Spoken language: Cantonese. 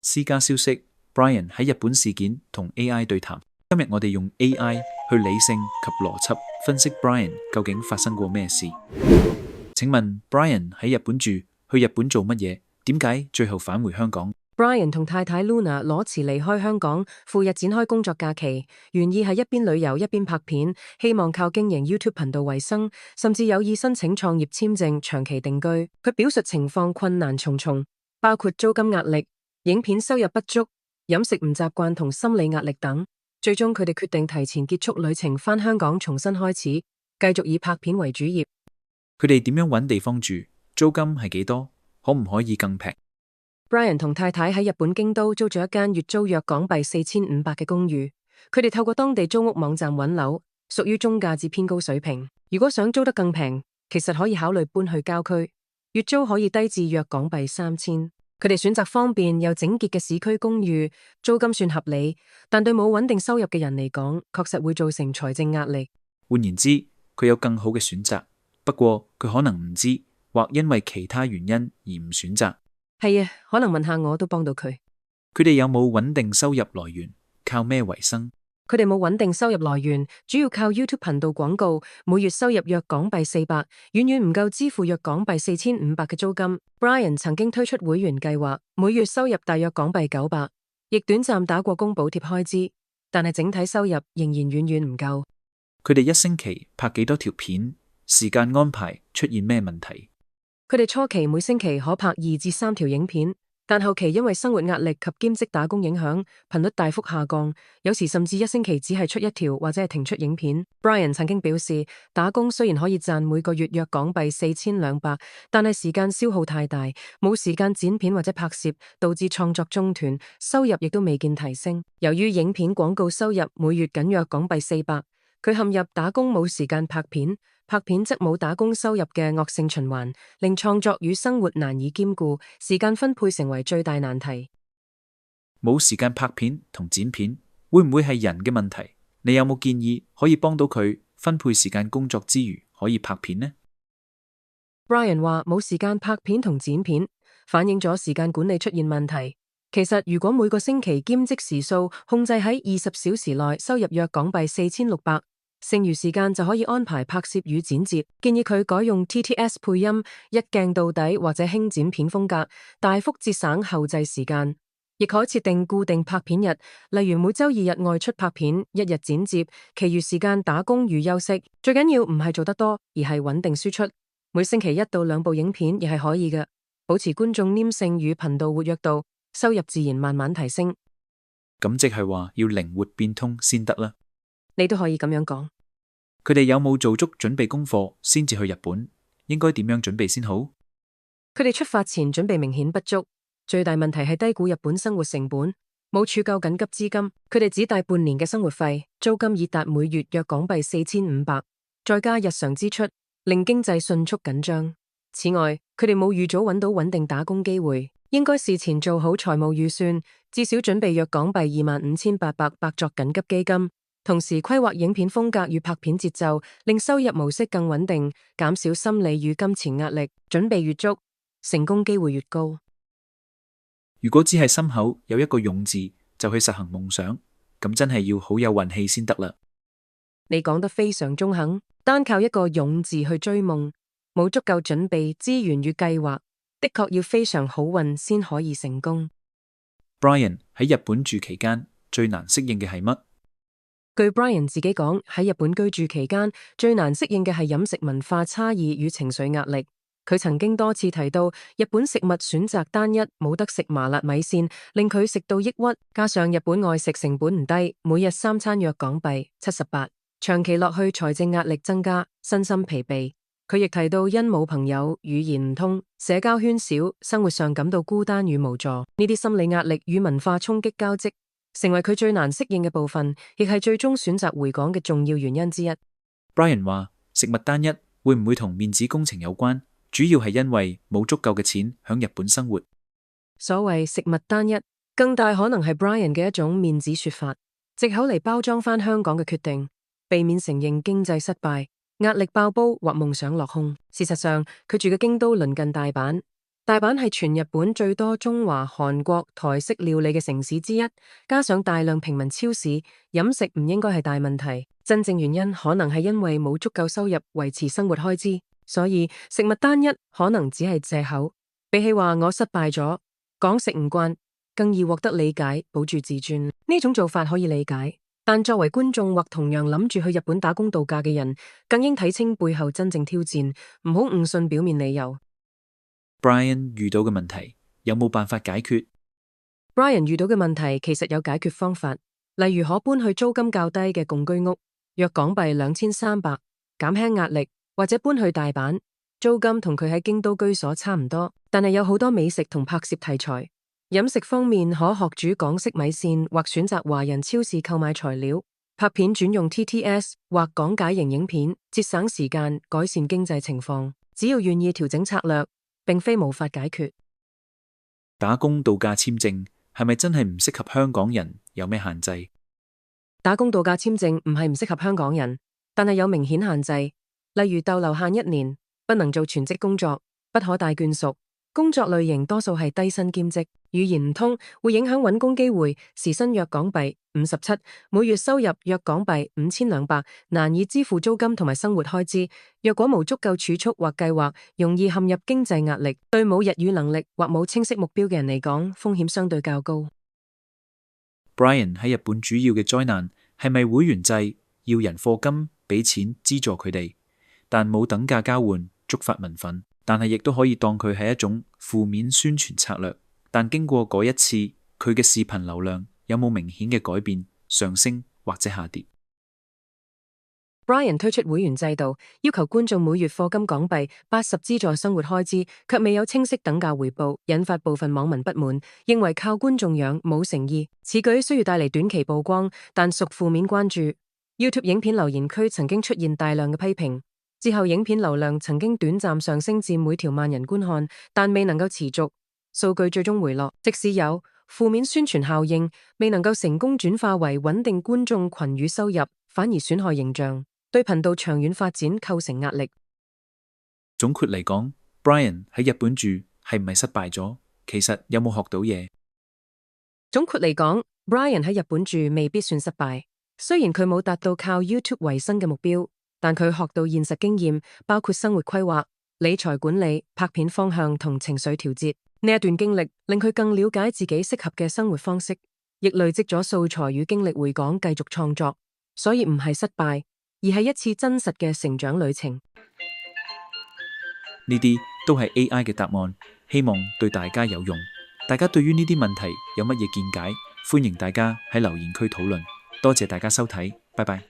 私家消息 Brian 喺日本事件同 AI 對談。今日我哋用 AI 去理性及邏輯分析 Brian 究竟發生過咩事。請問 Brian 喺日本住，去日本做乜嘢？點解最後返回香港？ Brian 同太太 Luna 裸辭離開香港，赴日展開工作假期，原意係一邊旅遊一邊拍片，希望靠經營 YouTube 頻道為生，甚至有意申請創業簽證長期定居。佢表述情況困難重重，包括租金壓力、影片收入不足、飲食唔習慣同心理壓力等。最終佢哋決定提前結束旅程，返香港重新開始，繼續以拍片為主業。佢哋點樣揾地方住？租金係幾多？可唔可以更平？ Brian 同太太喺日本京都租咗一間月租約港幣4500嘅公寓。佢哋透過當地租屋網站揾樓，屬於中價至偏高水平。如果想租得更平，其實可以考慮搬去郊區，月租可以低至約港幣3000。佢哋選擇方便又整潔嘅市區公寓，租金算合理，但對冇穩定收入嘅人嚟講，確實會造成財政壓力。換言之，佢有更好嘅選擇，不過佢可能唔知，或因為其他原因而唔選擇。係啊，可能問下我都幫到佢。佢哋有冇穩定收入來源？靠咩為生？佢哋冇穩定收入來源，主要靠 YouTube 頻道廣告，每月收入約港幣400，遠遠唔夠支付約港幣4500嘅租金。Brian 曾經推出會員計劃，每月收入大約港幣900，亦短暫打過工補貼開支，但係整體收入仍然遠遠唔夠。佢哋一星期拍幾多條片？時間安排出現咩問題？佢哋初期每星期可拍2至3條影片，但後期因為生活壓力及兼職打工影響，頻率大幅下降，有時甚至一星期只係出1條或者係停出影片。Brian 曾經表示，打工雖然可以賺每個月約港幣4200，但係時間消耗太大，冇時間剪片或者拍攝，導致創作中斷，收入亦都未見提升。由於影片廣告收入每月僅約港幣400，佢陷入打工冇時間拍片，拍片則冇打工收入嘅惡性循環，令創作與生活難以兼顧，時間分配成為最大難題。冇時間拍片同剪片，會唔會係人嘅問題？你有冇建議可以幫到佢分配時間工作之餘可以拍片呢？ Brian 話冇時間拍片同剪片，反映咗時間管理出現問題。其實如果每個星期兼職時數控制喺20小時內，收入約港幣4600，剩餘時間就可以安排拍攝與剪接。建議佢改用 TTS 配音，一鏡到底或者輕剪片風格，大幅節省後製時間。亦可設定固定拍片日，例如每周2日外出拍片，1日剪接，其餘時間打工與休息。最緊要唔係做得多，而係穩定輸出。每星期1到2部影片亦係可以嘅，保持觀眾黏性與頻道活躍度，收入自然慢慢提升。咁即係話要靈活變通先得啦。你都可以咁樣講。佢哋有冇做足準備功課先至去日本？應該點樣準備先好？佢哋出發前準備明顯不足，最大問題係低估日本生活成本，冇儲夠緊急資金。佢哋只帶半年嘅生活費，租金已達每月約港幣4500，再加日常支出，令經濟迅速緊張。此外，佢哋冇預早揾到穩定打工機會，應該事前做好財務預算，至少準備約港幣25800作緊急基金。同時規劃影片風格與拍片節奏，令收入模式更穩定，減少心理與金錢壓力。準備越足，成功機會越高。如果只係心口有一個勇字就去實行夢想，咁真係要好有運氣先得啦。你講得非常中肯，單靠一個勇字去追夢，冇足夠準備資源與計劃，的確要非常好運先可以成功。Brian 喺日本住期間最難適應嘅係乜？據 Brian 自己講，喺日本居住期間最難適應嘅係飲食文化差異與情緒壓力。佢曾經多次提到，日本食物選擇單一，冇得食麻辣米線，令佢食到抑鬱。加上日本外食成本唔低，每日3餐約港幣78，長期落去財政壓力增加，身心疲憊。佢亦提到，因冇朋友，語言唔通，社交圈少，生活上感到孤單與無助。呢啲心理壓力與文化衝擊交織，成為佢最難適應嘅部分，亦係最終選擇回港嘅重要原因之一。Brian 話食物單一會唔會同面子工程有關？主要係因為冇足夠嘅錢響日本生活。所謂食物單一，更大可能係 Brian 嘅一種面子說法，藉口嚟包裝返香港嘅決定，避免承認經濟失敗、壓力爆煲或夢想落空。事實上，佢住嘅京都鄰近大阪，大阪係全日本最多中華、韓國、台式料理嘅城市之一，加上大量平民超市，飲食唔應該係大問題。真正原因可能係因為冇足夠收入維持生活開支，所以食物單一可能只係借口。比起話我失敗咗，講食唔慣，更易獲得理解，保住自尊。呢種做法可以理解，但作為觀眾或同樣諗住去日本打工度假嘅人，更應睇清背後真正挑戰，唔好誤信表面理由。Brian 遇到嘅問題有冇辦法解決？ Brian 遇到嘅問題其實有解決方法，例如可搬去租金較低嘅共居屋，約港幣2300，減輕壓力，或者搬去大阪，租金同佢喺京都居所差唔多，但係有好多美食同拍攝題材。飲食方面可學煮港式米線，或選擇華人超市購買材料。拍片轉用 TTS 或講解型影片，節省時間，改善經濟情況。只要願意調整策略，並非無法解決。打工度假簽證係咪真係唔適合香港人？有咩限制？打工度假簽證唔係唔適合香港人，但係有明顯限制，例如逗留限1年，不能做全職工作，不可帶眷屬。工作類型多數係低薪兼職，語言唔通會影響揾工機會，時薪約港幣57，每月收入約港幣5200，難以支付租金同埋生活開支。若果無足夠儲蓄或計劃，容易陷入經濟壓力。對冇日語能力或冇清晰目標嘅人嚟講，風險相對較高。Brian 喺日本主要嘅災難係咪會員制，要人課金俾錢資助佢哋，但冇等價交換，觸發民憤。但係亦都可以當佢係一種負面宣傳策略。但經過嗰一次，佢嘅視頻流量有冇明顯嘅改變，上升或者下跌？ Brian 推出會員制度，要求觀眾每月課金港幣80資助生活開支，卻未有清晰等價回報，引發部分網民不滿，認為靠觀眾養冇誠意。此舉需要帶嚟短期曝光，但屬負面關注。YouTube 影片留言區曾經出現大量嘅批評。之後影片流量曾經短暫上升至每條萬人觀看，但未能夠持續，數據最終回落。即使有負面宣傳效應，未能夠成功轉化為穩定觀眾群與收入，反而損害形象，對頻道長遠發展構成壓力。總括嚟講，Brian 喺日本住係唔係失敗咗？其實有冇學到嘢？總括嚟講，Brian 喺日本住未必算失敗，雖然佢冇達到靠 YouTube 維生嘅目標。但佢學到現實經驗，包括生活規劃、理財管理、拍片方向同情緒調節。呢一段經歷令佢更了解自己適合嘅生活方式，亦累積咗素材與經歷回港繼續創作。所以唔係失敗，而係一次真實嘅成長旅程。呢啲都係 AI 嘅答案，希望對大家有用。大家對於呢啲問題有乜嘢見解？歡迎大家喺留言區討論。多謝大家收睇，拜拜。